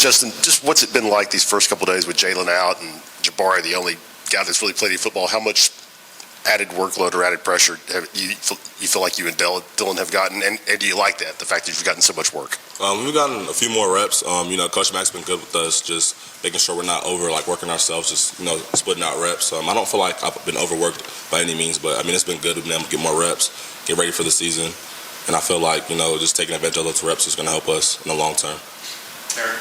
Justin, just what's it been like these first couple of days with Jalen out and Jabari, the only guy that's really played any football? How much added workload or added pressure you feel like you and Dylan have gotten, and do you like that, the fact that you've gotten so much work? We've gotten a few more reps. Coach Mack's been good with us, just making sure we're not working ourselves, just splitting out reps. I don't feel like I've been overworked by any means, but it's been good. We've been able to get more reps, get ready for the season, and I feel like just taking advantage of those reps is going to help us in the long term. Eric?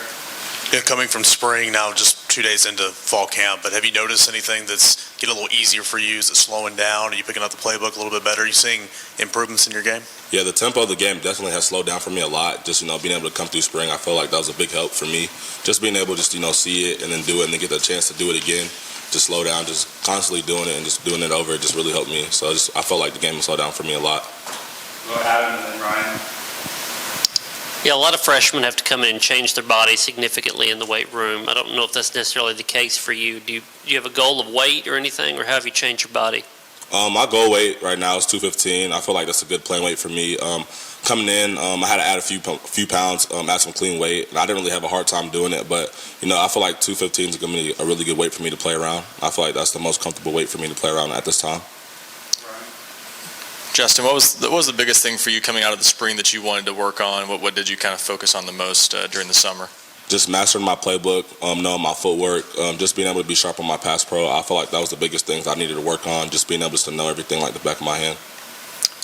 Yeah, coming from spring now, just 2 days into fall camp, but have you noticed anything that's getting a little easier for you? Is it slowing down? Are you picking up the playbook a little bit better? Are you seeing improvements in your game? Yeah, the tempo of the game definitely has slowed down for me a lot. Just, being able to come through spring, I feel like that was a big help for me. Just being able to see it and then do it and then get the chance to do it again, just slow down, just constantly doing it and just doing it over, it just really helped me. So I felt like the game has slowed down for me a lot. Go Adam and then Ryan. Yeah, a lot of freshmen have to come in and change their body significantly in the weight room. I don't know if that's necessarily the case for you. Do you have a goal of weight or anything, or how have you changed your body? My goal weight right now is 215. I feel like that's a good playing weight for me. Coming in, I had to add a few pounds, add some clean weight, and I didn't really have a hard time doing it. But I feel like 215 is going to be a really good weight for me to play around. I feel like that's the most comfortable weight for me to play around at this time. Justin, what was the biggest thing for you coming out of the spring that you wanted to work on? What did you kind of focus on the most during the summer? Just mastering my playbook, knowing my footwork, just being able to be sharp on my pass pro. I feel like that was the biggest things I needed to work on, just being able to know everything like the back of my hand.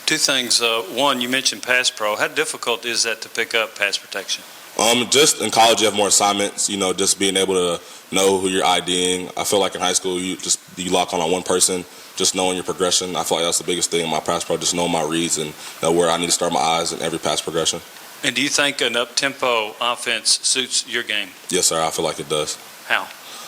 Two things. One, you mentioned pass pro. How difficult is that to pick up pass protection? Just in college, you have more assignments, just being able to know who you're IDing. I feel like in high school, you lock on one person, just knowing your progression. I feel like that's the biggest thing in my pass pro, just knowing my reads and where I need to start my eyes in every pass progression. And do you think an up-tempo offense suits your game? Yes, sir. I feel like it does. How?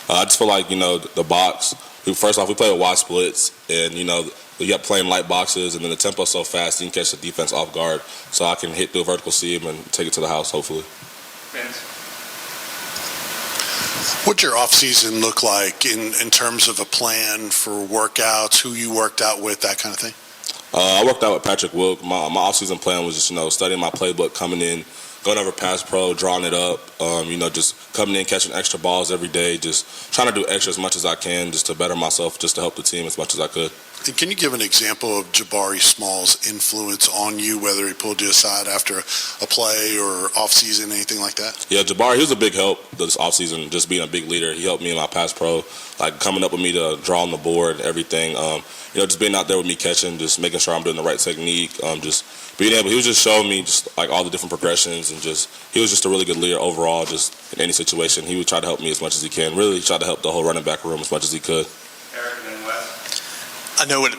I just feel like, the box. First off, we play with wide splits, and, you got playing light boxes, and then the tempo's so fast, you can catch the defense off guard. So I can hit through a vertical seam and take it to the house, hopefully. Vince? What's your off-season look like in terms of a plan for workouts, who you worked out with, that kind of thing? I worked out with Patrick Wilk. My off-season plan was just, studying my playbook, coming in, going over pass pro, drawing it up, just coming in, catching extra balls every day, just trying to do extra as much as I can just to better myself, just to help the team as much as I could. And can you give an example of Jabari Small's influence on you, whether he pulled you aside after a play or off-season, anything like that? Yeah, Jabari, he was a big help this off-season, just being a big leader. He helped me in my pass pro, like coming up with me to draw on the board, everything. Just being out there with me catching, just making sure I'm doing the right technique, just being able, he was just showing me just like all the different progressions, and he was just a really good leader overall, just in any situation. He would try to help me as much as he can, really try to help the whole running back room as much as he could. Eric and then Wes. I know it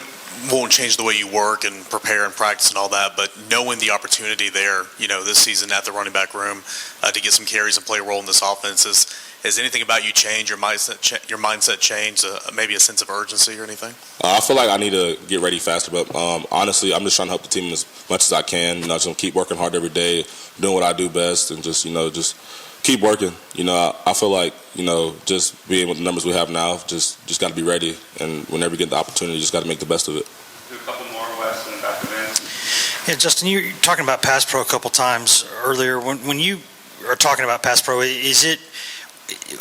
won't change the way you work and prepare and practice and all that, but knowing the opportunity there, this season at the running back room to get some carries and play a role in this offense, has anything about you changed, your mindset changed, maybe a sense of urgency or anything? I feel like I need to get ready faster, but honestly, I'm just trying to help the team as much as I can. Just keep working hard every day, doing what I do best, and just keep working. I feel like just being with the numbers we have now, just got to be ready, and whenever you get the opportunity, just got to make the best of it. Do a couple more, Wes, and back to Vince. Yeah, Justin, you were talking about pass pro a couple times earlier. When you are talking about pass pro,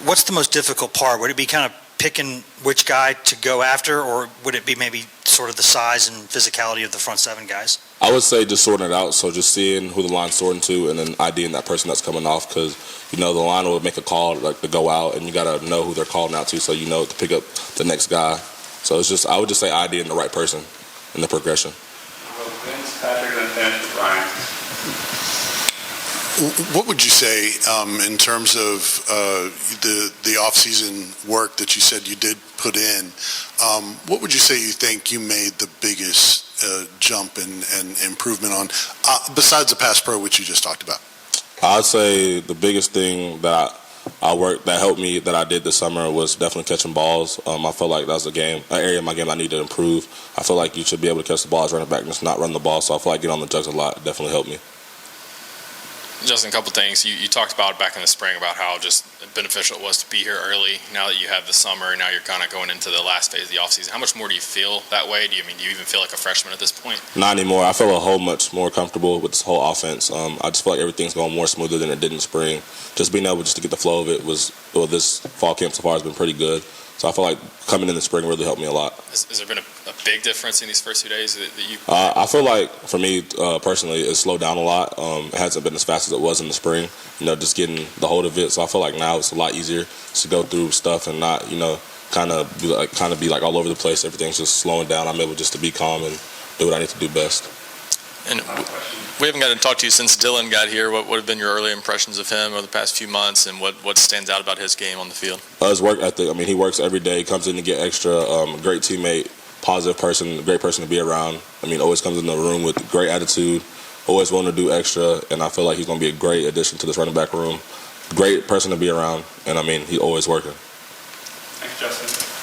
what's the most difficult part? Would it be kind of picking which guy to go after, or would it be maybe sort of the size and physicality of the front seven guys? I would say just sorting it out, so just seeing who the line's sorting to and then IDing that person that's coming off, because, the line will make a call like to go out, and you got to know who they're calling out to, so to pick up the next guy. So I would just say IDing the right person in the progression. Well, Vince, Patrick, then finish with Ryan. What would you say in terms of the off-season work that you said you did put in? What would you say you think you made the biggest jump and improvement on, besides the pass pro, which you just talked about? I'd say the biggest thing that that helped me that I did this summer was definitely catching balls. I felt like that was an area of my game I need to improve. I feel like you should be able to catch the ball as running back and just not run the ball. So I feel like getting on the jugs a lot definitely helped me. Justin, a couple things. You talked about back in the spring about how just beneficial it was to be here early. Now that you have the summer, now you're kind of going into the last phase of the offseason. How much more do you feel that way? Do you even feel like a freshman at this point? Not anymore. I feel a whole much more comfortable with this whole offense. I just feel like everything's going more smoother than it did in spring. Just being able just to get the flow of it this fall camp so far has been pretty good. So I feel like coming in the spring really helped me a lot. Has there been a big difference in these first 2 days that you? I feel like for me personally, it slowed down a lot. It hasn't been as fast as it was in the spring. Just getting the hold of it. So I feel like now it's a lot easier to go through stuff and not, kind of be like all over the place. Everything's just slowing down. I'm able just to be calm and do what I need to do best. And we haven't gotten to talk to you since Dylan got here. What have been your early impressions of him over the past few months, and what stands out about his game on the field? His work ethic. He works every day. Comes in to get extra. Great teammate, positive person, great person to be around. Always comes in the room with great attitude, always willing to do extra, and I feel like he's going to be a great addition to this running back room. Great person to be around, and he's always working. Thanks, Justin.